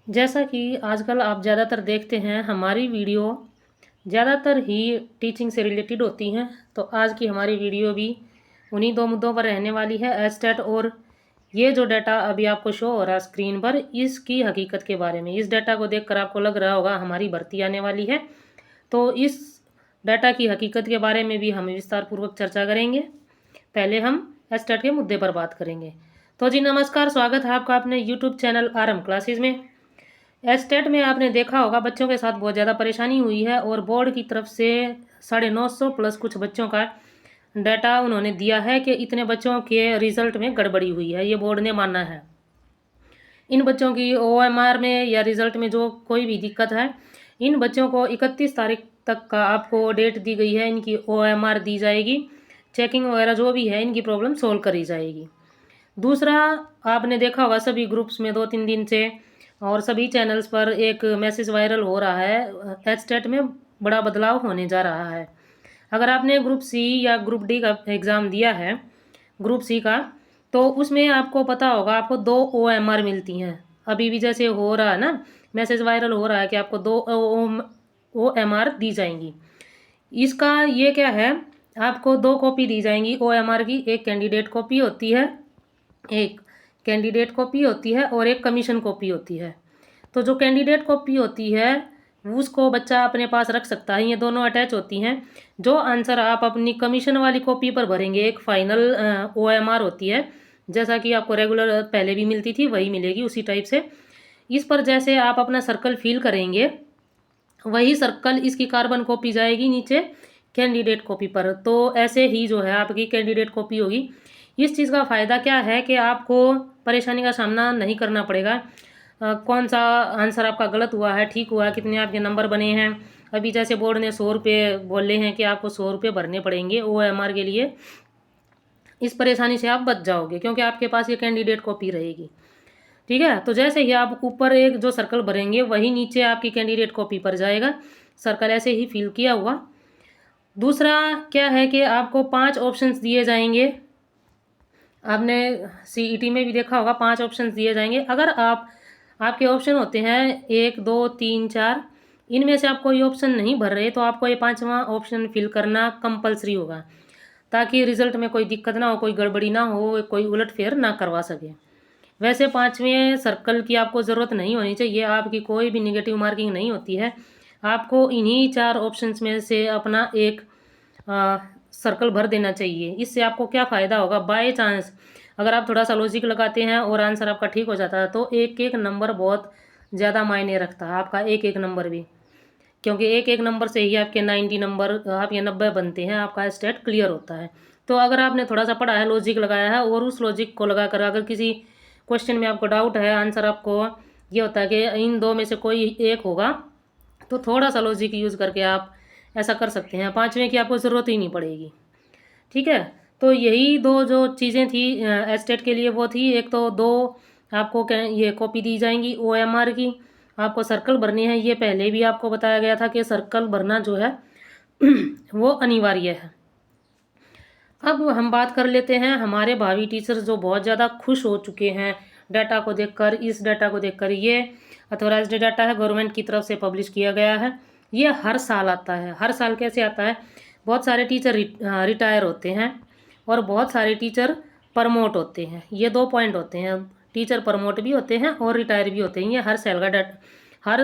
जैसा कि आजकल आप ज़्यादातर देखते हैं हमारी वीडियो ज़्यादातर ही टीचिंग से रिलेटेड होती हैं। तो आज की हमारी वीडियो भी उन्हीं दो मुद्दों पर रहने वाली है, एस्टेट और ये जो डाटा अभी आपको शो हो रहा है स्क्रीन पर, इसकी हकीकत के बारे में। इस डाटा को देखकर आपको लग रहा होगा हमारी भर्ती आने वाली है, तो इस डाटा की हकीकत के बारे में भी हम विस्तारपूर्वक चर्चा करेंगे। पहले हम एस्टेट के मुद्दे पर बात करेंगे। तो जी नमस्कार, स्वागत है आपका अपने यूट्यूब चैनल आरएम क्लासेस में। एस्टेट में आपने देखा होगा बच्चों के साथ बहुत ज़्यादा परेशानी हुई है और बोर्ड की तरफ से 950 प्लस कुछ बच्चों का डाटा उन्होंने दिया है कि इतने बच्चों के रिज़ल्ट में गड़बड़ी हुई है, ये बोर्ड ने माना है। इन बच्चों की ओएमआर में या रिज़ल्ट में जो कोई भी दिक्कत है, इन बच्चों को 31 तारीख तक का आपको डेट दी गई है, इनकी ओएमआर दी जाएगी, चेकिंग वगैरह जो भी है इनकी प्रॉब्लम सोल्व करी जाएगी। दूसरा, आपने देखा होगा सभी ग्रुप्स में 2-3 दिन से और सभी चैनल्स पर एक मैसेज वायरल हो रहा है, एस्टेट में बड़ा बदलाव होने जा रहा है। अगर आपने ग्रुप सी या ग्रुप डी का एग्ज़ाम दिया है, ग्रुप सी का, तो उसमें आपको पता होगा आपको 2 ओएमआर मिलती हैं। अभी भी जैसे हो रहा है ना, मैसेज वायरल हो रहा है कि आपको 2 ओएमआर दी जाएंगी। इसका ये क्या है, आपको 2 कॉपी दी जाएंगी ओएमआर की, एक कैंडिडेट कॉपी होती है, एक कैंडिडेट कॉपी होती है और एक कमीशन कॉपी होती है। तो जो कैंडिडेट कॉपी होती है उसको बच्चा अपने पास रख सकता है, ये दोनों अटैच होती हैं। जो आंसर आप अपनी कमीशन वाली कॉपी पर भरेंगे, एक फाइनल ओएमआर होती है, जैसा कि आपको रेगुलर पहले भी मिलती थी वही मिलेगी उसी टाइप से। इस पर जैसे आप अपना सर्कल फिल करेंगे, वही सर्कल इसकी कार्बन कॉपी जाएगी नीचे कैंडिडेट कॉपी पर। तो ऐसे ही जो है आपकी कैंडिडेट कॉपी होगी। इस चीज़ का फ़ायदा क्या है कि आपको परेशानी का सामना नहीं करना पड़ेगा। कौन सा आंसर आपका गलत हुआ है, ठीक हुआ है, कितने आपके नंबर बने हैं। अभी जैसे बोर्ड ने 100 रुपये बोले हैं कि आपको 100 रुपये भरने पड़ेंगे ओएमआर के लिए। इस परेशानी से आप बच जाओगे क्योंकि आपके पास ये कैंडिडेट कॉपी रहेगी। ठीक है, तो जैसे ही आप ऊपर एक जो सर्कल भरेंगे वही नीचे आपकी कैंडिडेट कॉपी पर जाएगा, सर्कल ऐसे ही फिल किया हुआ। दूसरा क्या है कि आपको 5 ऑप्शंस दिए जाएंगे। आपने सीईटी में भी देखा होगा 5 ऑप्शंस दिए जाएंगे। अगर आपके ऑप्शन होते हैं 1, 2, 3, 4, इनमें से आप कोई ऑप्शन नहीं भर रहे तो आपको ये 5वां ऑप्शन फिल करना कंपलसरी होगा, ताकि रिजल्ट में कोई दिक्कत ना हो, कोई गड़बड़ी ना हो, कोई उलटफेर ना करवा सके। वैसे 5वें सर्कल की आपको ज़रूरत नहीं होनी चाहिए, आपकी कोई भी निगेटिव मार्किंग नहीं होती है। आपको इन्हीं 4 ऑप्शंस में से अपना एक सर्कल भर देना चाहिए। इससे आपको क्या फ़ायदा होगा, बाय चांस अगर आप थोड़ा सा लॉजिक लगाते हैं और आंसर आपका ठीक हो जाता है तो एक एक नंबर बहुत ज़्यादा मायने रखता है, आपका एक एक नंबर भी। क्योंकि एक एक नंबर से ही आपके 90 नंबर, आपके 90 बनते हैं, आपका स्टेट क्लियर होता है। तो अगर आपने थोड़ा सा पढ़ा है, लॉजिक लगाया है और उस लॉजिक को लगाकर अगर किसी क्वेश्चन में आपको डाउट है, आंसर आपको ये होता है कि इन दो में से कोई एक होगा, तो थोड़ा सा लॉजिक यूज़ करके आप ऐसा कर सकते हैं। 5वें की आपको ज़रूरत ही नहीं पड़ेगी। ठीक है, तो यही दो जो चीज़ें थी एस्टेट के लिए वो थी। एक तो 2 आपको ये कॉपी दी जाएंगी ओएमआर की, आपको सर्कल भरने हैं। ये पहले भी आपको बताया गया था कि सर्कल भरना जो है वो अनिवार्य है। अब हम बात कर लेते हैं हमारे भावी टीचर्स जो बहुत ज़्यादा खुश हो चुके हैं डाटा को देखकर। इस डाटा को देखकर, ये अथोराइज्ड डाटा है, गवर्नमेंट की तरफ से पब्लिश किया गया है। ये हर साल आता है। हर साल कैसे आता है, बहुत सारे टीचर रिटायर होते हैं और बहुत सारे टीचर प्रमोट होते हैं। ये 2 पॉइंट होते हैं, टीचर प्रमोट भी होते हैं और रिटायर भी होते हैं। ये हर साल का डाटा,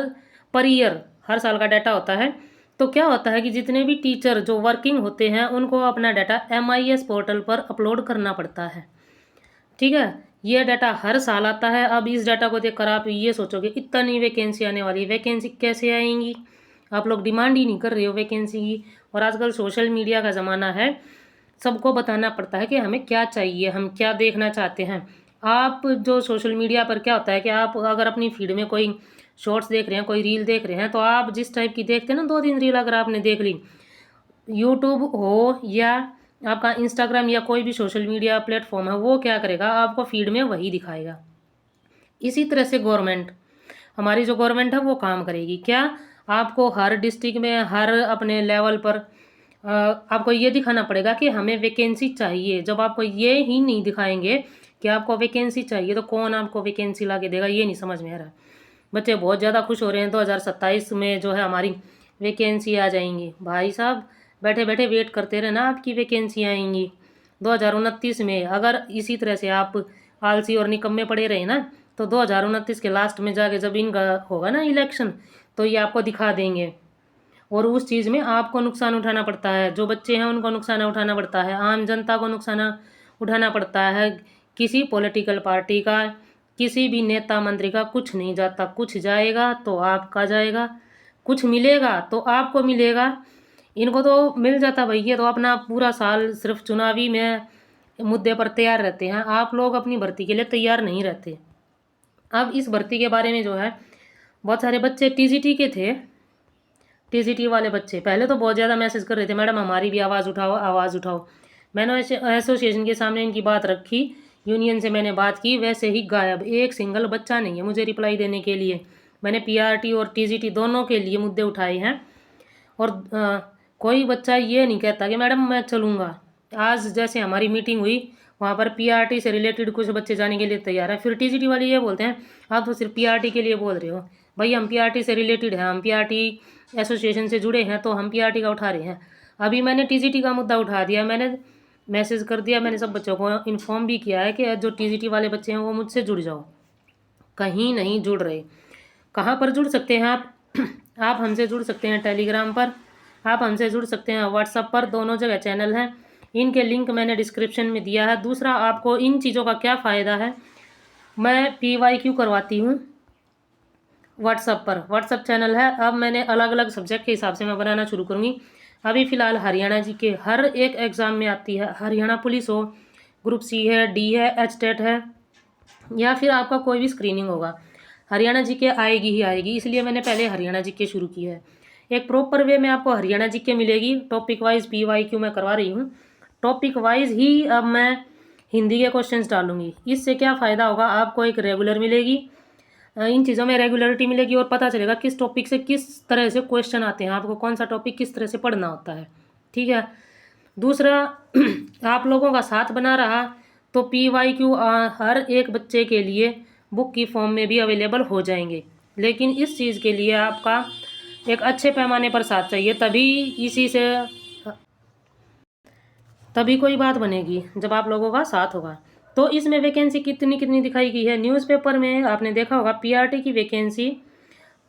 पर ईयर हर साल का डाटा होता है। तो क्या होता है कि जितने भी टीचर जो वर्किंग होते हैं उनको अपना डाटा MIS पोर्टल पर अपलोड करना पड़ता है। ठीक है, ये डाटा हर साल आता है। अब इस डाटा को देखकर आप ये सोचोगे इतनी वैकेंसी आने वाली, वैकेंसी कैसे आएंगी, आप लोग डिमांड ही नहीं कर रहे हो वैकेंसी की। और आजकल सोशल मीडिया का ज़माना है, सबको बताना पड़ता है कि हमें क्या चाहिए, हम क्या देखना चाहते हैं। आप जो सोशल मीडिया पर क्या होता है कि आप अगर अपनी फीड में कोई शॉर्ट्स देख रहे हैं, कोई रील देख रहे हैं, तो आप जिस टाइप की देखते हैं ना, 2-3 रील अगर आपने देख ली, यूट्यूब हो या आपका इंस्टाग्राम या कोई भी सोशल मीडिया प्लेटफॉर्म है, वो क्या करेगा, आपको फीड में वही दिखाएगा। इसी तरह से गवर्नमेंट, हमारी जो गवर्नमेंट है वो काम करेगी क्या, आपको हर डिस्ट्रिक्ट में, हर अपने लेवल पर आपको ये दिखाना पड़ेगा कि हमें वैकेंसी चाहिए। जब आपको ये ही नहीं दिखाएंगे कि आपको वैकेंसी चाहिए, तो कौन आपको वैकेंसी ला के देगा, ये नहीं समझ में आ रहा। बच्चे बहुत ज़्यादा खुश हो रहे हैं 2027 में जो है हमारी वैकेंसी आ जाएंगी। भाई साहब बैठे बैठे वेट करते रहना, आपकी वैकेंसी आएंगी 2029 में। अगर इसी तरह से आप आलसी और निकम्मे पड़े रहे ना, तो 2029 के लास्ट में जाके जब इनका होगा ना इलेक्शन, तो ये आपको दिखा देंगे। और उस चीज़ में आपको नुकसान उठाना पड़ता है, जो बच्चे हैं उनको नुकसान उठाना पड़ता है, आम जनता को नुकसान उठाना पड़ता है। किसी पॉलिटिकल पार्टी का, किसी भी नेता मंत्री का कुछ नहीं जाता। कुछ जाएगा तो आपका जाएगा, कुछ मिलेगा तो आपको मिलेगा। इनको तो मिल जाता भाई, ये तो अपना पूरा साल सिर्फ चुनावी में मुद्दे पर तैयार रहते हैं। आप लोग अपनी भर्ती के लिए तैयार नहीं रहते। अब इस भर्ती के बारे में जो है बहुत सारे बच्चे टीजीटी के थे, टीजीटी वाले बच्चे पहले तो बहुत ज़्यादा मैसेज कर रहे थे, मैडम हमारी भी आवाज़ उठाओ, आवाज़ उठाओ। मैंने एसोसिएशन के सामने इनकी बात रखी, यूनियन से मैंने बात की, वैसे ही गायब। एक सिंगल बच्चा नहीं है मुझे रिप्लाई देने के लिए। मैंने पीआरटी और टीजीटी दोनों के लिए मुद्दे उठाए हैं, और कोई बच्चा ये नहीं कहता कि मैडम मैं चलूँगा। आज जैसे हमारी मीटिंग हुई, वहाँ पर पीआरटी से रिलेटेड कुछ बच्चे जाने के लिए तैयार हैं, फिर टीजीटी वाले ये बोलते हैं आप तो सिर्फ पीआरटी के लिए बोल रहे हो। भाई हम पीआरटी से रिलेटेड हैं, हम पीआरटी एसोसिएशन से जुड़े हैं, तो हम पीआरटी का उठा रहे हैं। अभी मैंने टीजीटी का मुद्दा उठा दिया, मैंने मैसेज कर दिया, मैंने सब बच्चों को इन्फॉर्म भी किया है कि जो टीजीटी वाले बच्चे हैं वो मुझसे जुड़ जाओ। कहीं नहीं जुड़ रहे। कहाँ पर जुड़ सकते हैं आप? आप हमसे जुड़ सकते हैं टेलीग्राम पर, आप हमसे जुड़ सकते हैं व्हाट्सएप पर, दोनों जगह चैनल हैं, इनके लिंक मैंने डिस्क्रिप्शन में दिया है। दूसरा, आपको इन चीज़ों का क्या फ़ायदा है, मैं PYQ करवाती हूँ व्हाट्सएप पर, व्हाट्सएप चैनल है। अब मैंने अलग अलग सब्जेक्ट के हिसाब से मैं बनाना शुरू करूँगी। अभी फ़िलहाल हरियाणा जी के हर एक एग्ज़ाम में आती है, हरियाणा पुलिस हो, ग्रुप C है, D है, HTET है, या फिर आपका कोई भी स्क्रीनिंग होगा, हरियाणा जी के आएगी ही आएगी। इसलिए मैंने पहले हरियाणा जी के शुरू की है। एक प्रॉपर वे में आपको हरियाणा जी के मिलेगी। टॉपिक वाइज PYQ मैं करवा रही हूँ, टॉपिक वाइज ही अब मैं हिंदी के क्वेश्चंस डालूंगी। इससे क्या फ़ायदा होगा, आपको एक रेगुलर मिलेगी, इन चीज़ों में रेगुलरिटी मिलेगी, और पता चलेगा किस टॉपिक से किस तरह से क्वेश्चन आते हैं, आपको कौन सा टॉपिक किस तरह से पढ़ना होता है। ठीक है। दूसरा, आप लोगों का साथ बना रहा तो PYQ हर एक बच्चे के लिए बुक की फॉर्म में भी अवेलेबल हो जाएंगे। लेकिन इस चीज़ के लिए आपका एक अच्छे पैमाने पर साथ चाहिए, तभी कोई बात बनेगी, जब आप लोगों का साथ होगा। तो इसमें वैकेंसी कितनी कितनी दिखाई गई है न्यूज़पेपर में, आपने देखा होगा पीआरटी की वैकेंसी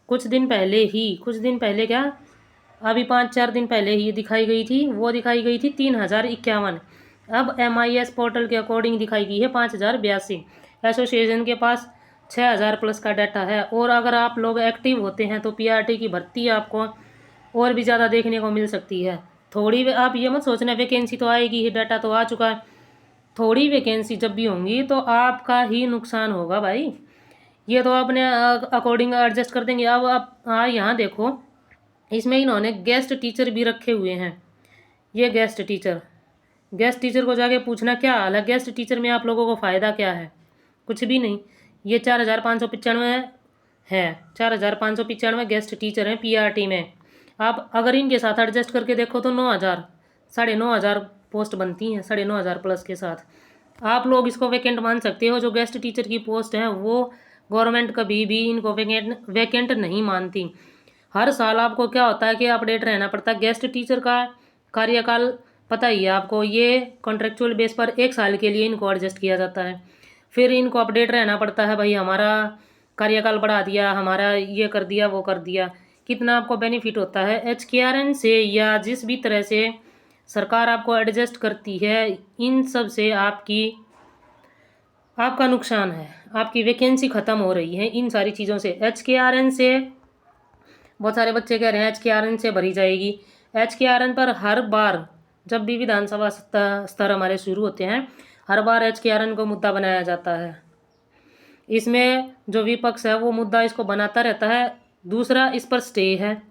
कुछ दिन पहले क्या, अभी 5-4 दिन पहले ही दिखाई गई थी, वो दिखाई गई थी 3051। अब MIS पोर्टल के अकॉर्डिंग दिखाई गई है 5082। एसोसिएशन के पास 6000 प्लस का डाटा है, और अगर आप लोग एक्टिव होते हैं तो पीआरटी की भर्ती आपको और भी ज़्यादा देखने को मिल सकती है। थोड़ी आप ये मत सोचना वैकेंसी तो आएगी ही, डाटा तो आ चुका है। थोड़ी वैकेंसी जब भी होंगी तो आपका ही नुकसान होगा भाई, ये तो अपने अकॉर्डिंग एडजस्ट कर देंगे। अब आप यहाँ देखो, इसमें इन्होंने गेस्ट टीचर भी रखे हुए हैं। ये गेस्ट टीचर को जाके पूछना क्या हाल है, गेस्ट टीचर में आप लोगों को फ़ायदा क्या है, कुछ भी नहीं। ये 4595 है, 4595 गेस्ट टीचर हैं पीआरटी में। आप अगर इनके साथ एडजस्ट करके देखो तो 9000 9,500 पोस्ट बनती हैं, 9,500 प्लस के साथ। आप लोग इसको वैकेंट मान सकते हो। जो गेस्ट टीचर की पोस्ट है वो गवर्नमेंट कभी भी इनको वैकेंट नहीं मानती। हर साल आपको क्या होता है कि अपडेट रहना पड़ता है। गेस्ट टीचर का कार्यकाल पता ही है आपको, ये कॉन्ट्रेक्चुअल बेस पर 1 साल के लिए इनको एडजस्ट किया जाता है। फिर इनको अपडेट रहना पड़ता है, भाई हमारा कार्यकाल बढ़ा दिया, हमारा ये कर दिया, वो कर दिया। कितना आपको बेनिफिट होता है HKRN से, या जिस भी तरह से सरकार आपको एडजस्ट करती है, इन सब से आपका नुकसान है। आपकी वैकेंसी ख़त्म हो रही है इन सारी चीज़ों से। HKRN से बहुत सारे बच्चे कह रहे हैं HKRN से भरी जाएगी। HKRN पर हर बार जब भी विधानसभा स्तर हमारे शुरू होते हैं, हर बार HKRN को मुद्दा बनाया जाता है। इसमें जो विपक्ष है वो मुद्दा इसको बनाता रहता है। दूसरा, इस पर स्टे है।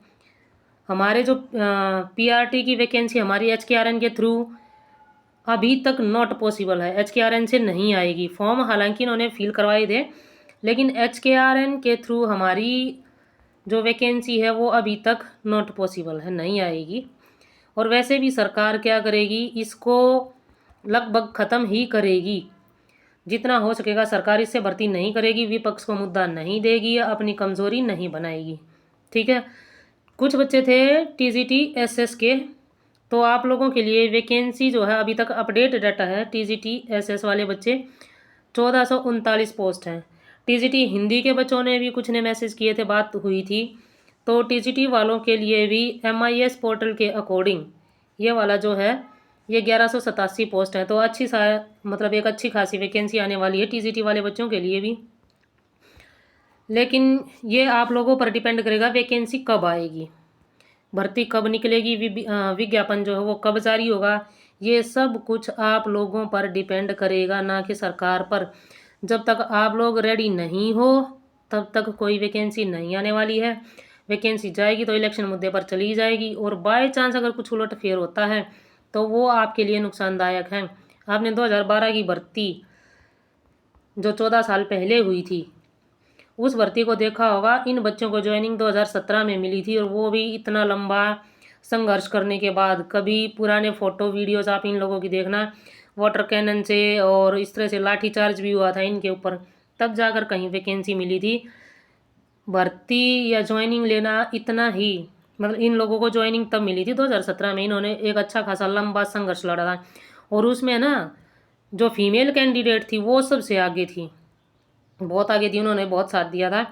हमारे जो पीआरटी की वैकेंसी हमारी HKRN के थ्रू अभी तक नॉट पॉसिबल है, HKRN से नहीं आएगी। फॉर्म हालांकि इन्होंने फिल करवाए थे, लेकिन HKRN के थ्रू हमारी जो वैकेंसी है वो अभी तक नॉट पॉसिबल है, नहीं आएगी। और वैसे भी सरकार क्या करेगी, इसको लगभग ख़त्म ही करेगी। जितना हो सकेगा सरकार इससे भर्ती नहीं करेगी, विपक्ष को मुद्दा नहीं देगी, अपनी कमज़ोरी नहीं बनाएगी। ठीक है। कुछ बच्चे थे टीजीटी एसएस के, तो आप लोगों के लिए वैकेंसी जो है अभी तक अपडेट डाटा है, टीजीटी एसएस वाले बच्चे 1439 पोस्ट हैं। टीजीटी हिंदी के बच्चों ने भी कुछ ने मैसेज किए थे, बात हुई थी, तो टीजीटी वालों के लिए भी MIS पोर्टल के अकॉर्डिंग ये वाला जो है ये 1187 पोस्ट है। तो अच्छी सा मतलब एक अच्छी खासी वैकेंसी आने वाली है टीजीटी वाले बच्चों के लिए भी। लेकिन ये आप लोगों पर डिपेंड करेगा वैकेंसी कब आएगी, भर्ती कब निकलेगी, विज्ञापन जो है वो कब जारी होगा, ये सब कुछ आप लोगों पर डिपेंड करेगा, ना कि सरकार पर। जब तक आप लोग रेडी नहीं हो तब तक कोई वैकेंसी नहीं आने वाली है। वैकेंसी जाएगी तो इलेक्शन मुद्दे पर चली जाएगी, और बाय चांस अगर कुछ उलट फेर होता है तो वो आपके लिए नुकसानदायक है। आपने 2012 की भर्ती जो 14 साल पहले हुई थी उस भर्ती को देखा होगा। इन बच्चों को ज्वाइनिंग 2017 में मिली थी, और वो भी इतना लंबा संघर्ष करने के बाद। कभी पुराने फ़ोटो वीडियोज़ आप इन लोगों की देखना, वाटर कैनन से और इस तरह से लाठीचार्ज भी हुआ था इनके ऊपर, तब जाकर कहीं वैकेंसी मिली थी। भर्ती या ज्वाइनिंग लेना इतना ही, मतलब इन लोगों को ज्वाइनिंग तब मिली थी 2017 में। इन्होंने एक अच्छा खासा लंबा संघर्ष लड़ा था, और उसमें ना जो फीमेल कैंडिडेट थी वो सबसे आगे थी, बहुत आगे थी, उन्होंने बहुत साथ दिया था।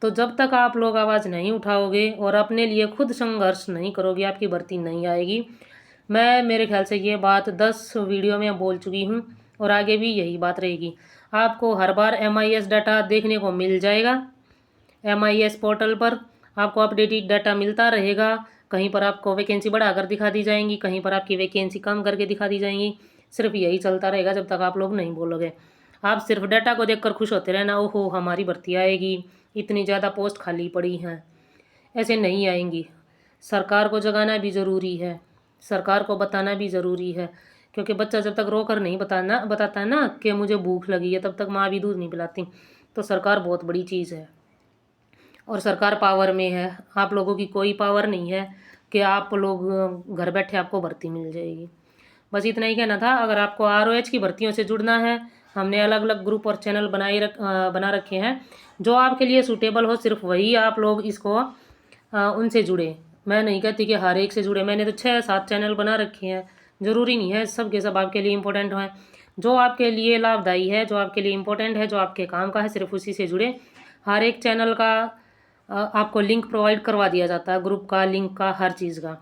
तो जब तक आप लोग आवाज़ नहीं उठाओगे और अपने लिए खुद संघर्ष नहीं करोगे, आपकी भर्ती नहीं आएगी। मैं मेरे ख्याल से ये बात 10 वीडियो में बोल चुकी हूँ, और आगे भी यही बात रहेगी। आपको हर बार MIS डाटा देखने को मिल जाएगा, MIS पोर्टल पर आपको अपडेटेड डाटा मिलता रहेगा। कहीं पर आपको वैकेंसी बढ़ाकर दिखा दी जाएंगी, कहीं पर आपकी वैकेंसी कम करके दिखा दी जाएंगी। सिर्फ यही चलता रहेगा जब तक आप लोग नहीं बोलोगे। आप सिर्फ डाटा को देखकर खुश होते रहना, ओहो हमारी भर्ती आएगी, इतनी ज़्यादा पोस्ट खाली पड़ी हैं, ऐसे नहीं आएंगी। सरकार को जगाना भी ज़रूरी है, सरकार को बताना भी ज़रूरी है, क्योंकि बच्चा जब तक रो कर नहीं बताता है ना कि मुझे भूख लगी है, तब तक माँ भी दूध नहीं पिलाती। तो सरकार बहुत बड़ी चीज़ है, और सरकार पावर में है। आप लोगों की कोई पावर नहीं है कि आप लोग घर बैठे आपको भर्ती मिल जाएगी। बस इतना ही कहना था। अगर आपको ROH की भर्तियों से जुड़ना है, हमने अलग अलग ग्रुप और चैनल बना रखे हैं, जो आपके लिए सूटेबल हो सिर्फ वही आप लोग इसको उनसे जुड़े। मैं नहीं कहती कि हर एक से जुड़े, मैंने तो 6-7 चैनल बना रखे हैं। ज़रूरी नहीं है सब के सब आपके लिए इम्पोर्टेंट हैं। जो आपके लिए लाभदायी है, जो आपके लिए इम्पोर्टेंट है, जो आपके काम का है, सिर्फ उसी से जुड़े। हर एक चैनल का आपको लिंक प्रोवाइड करवा दिया जाता है, ग्रुप का, लिंक का, हर चीज़ का।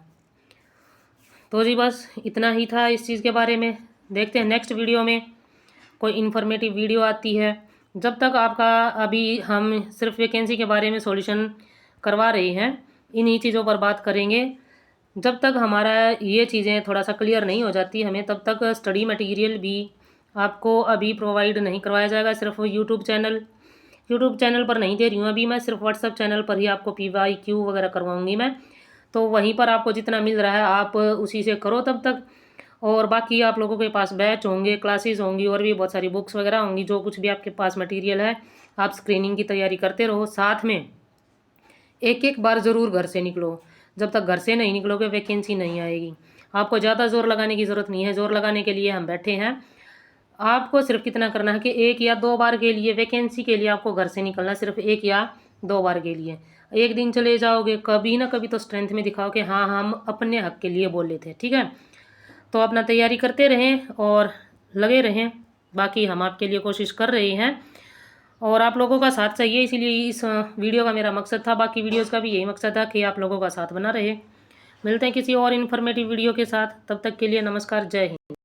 तो जी बस इतना ही था इस चीज़ के बारे में। देखते हैं नेक्स्ट वीडियो में कोई इन्फॉर्मेटिव वीडियो आती है। जब तक आपका अभी हम सिर्फ वैकेंसी के बारे में सॉल्यूशन करवा रहे हैं, इन्हीं चीज़ों पर बात करेंगे। जब तक हमारा ये चीज़ें थोड़ा सा क्लियर नहीं हो जाती हमें, तब तक स्टडी मटेरियल भी आपको अभी प्रोवाइड नहीं करवाया जाएगा। सिर्फ यूट्यूब चैनल पर नहीं दे रही हूँ अभी मैं, सिर्फ व्हाट्सएप चैनल पर ही आपको PYQ वगैरह करवाऊँगी मैं। तो वहीं पर आपको जितना मिल रहा है आप उसी से करो तब तक। और बाकी आप लोगों के पास बैच होंगे, क्लासेस होंगी, और भी बहुत सारी बुक्स वगैरह होंगी। जो कुछ भी आपके पास मटेरियल है, आप स्क्रीनिंग की तैयारी करते रहो। साथ में एक बार ज़रूर घर से निकलो। जब तक घर से नहीं निकलोगे वैकेंसी नहीं आएगी। आपको ज़्यादा ज़ोर लगाने की ज़रूरत नहीं है, ज़ोर लगाने के लिए हम बैठे हैं। आपको सिर्फ कितना करना है कि 1 या 2 बार के लिए वैकेंसी के लिए आपको घर से निकलना है, सिर्फ 1 या 2 बार के लिए। एक दिन चले जाओगे, कभी ना कभी तो स्ट्रेंथ में दिखाओ कि हाँ हम अपने हक के लिए बोले थे। ठीक है, तो अपना तैयारी करते रहें और लगे रहें। बाकी हम आपके लिए कोशिश कर रहे हैं, और आप लोगों का साथ चाहिए, इसीलिए इस वीडियो का मेरा मकसद था। बाकी वीडियोस का भी यही मकसद था कि आप लोगों का साथ बना रहे। मिलते हैं किसी और इन्फॉर्मेटिव वीडियो के साथ, तब तक के लिए नमस्कार, जय हिंद।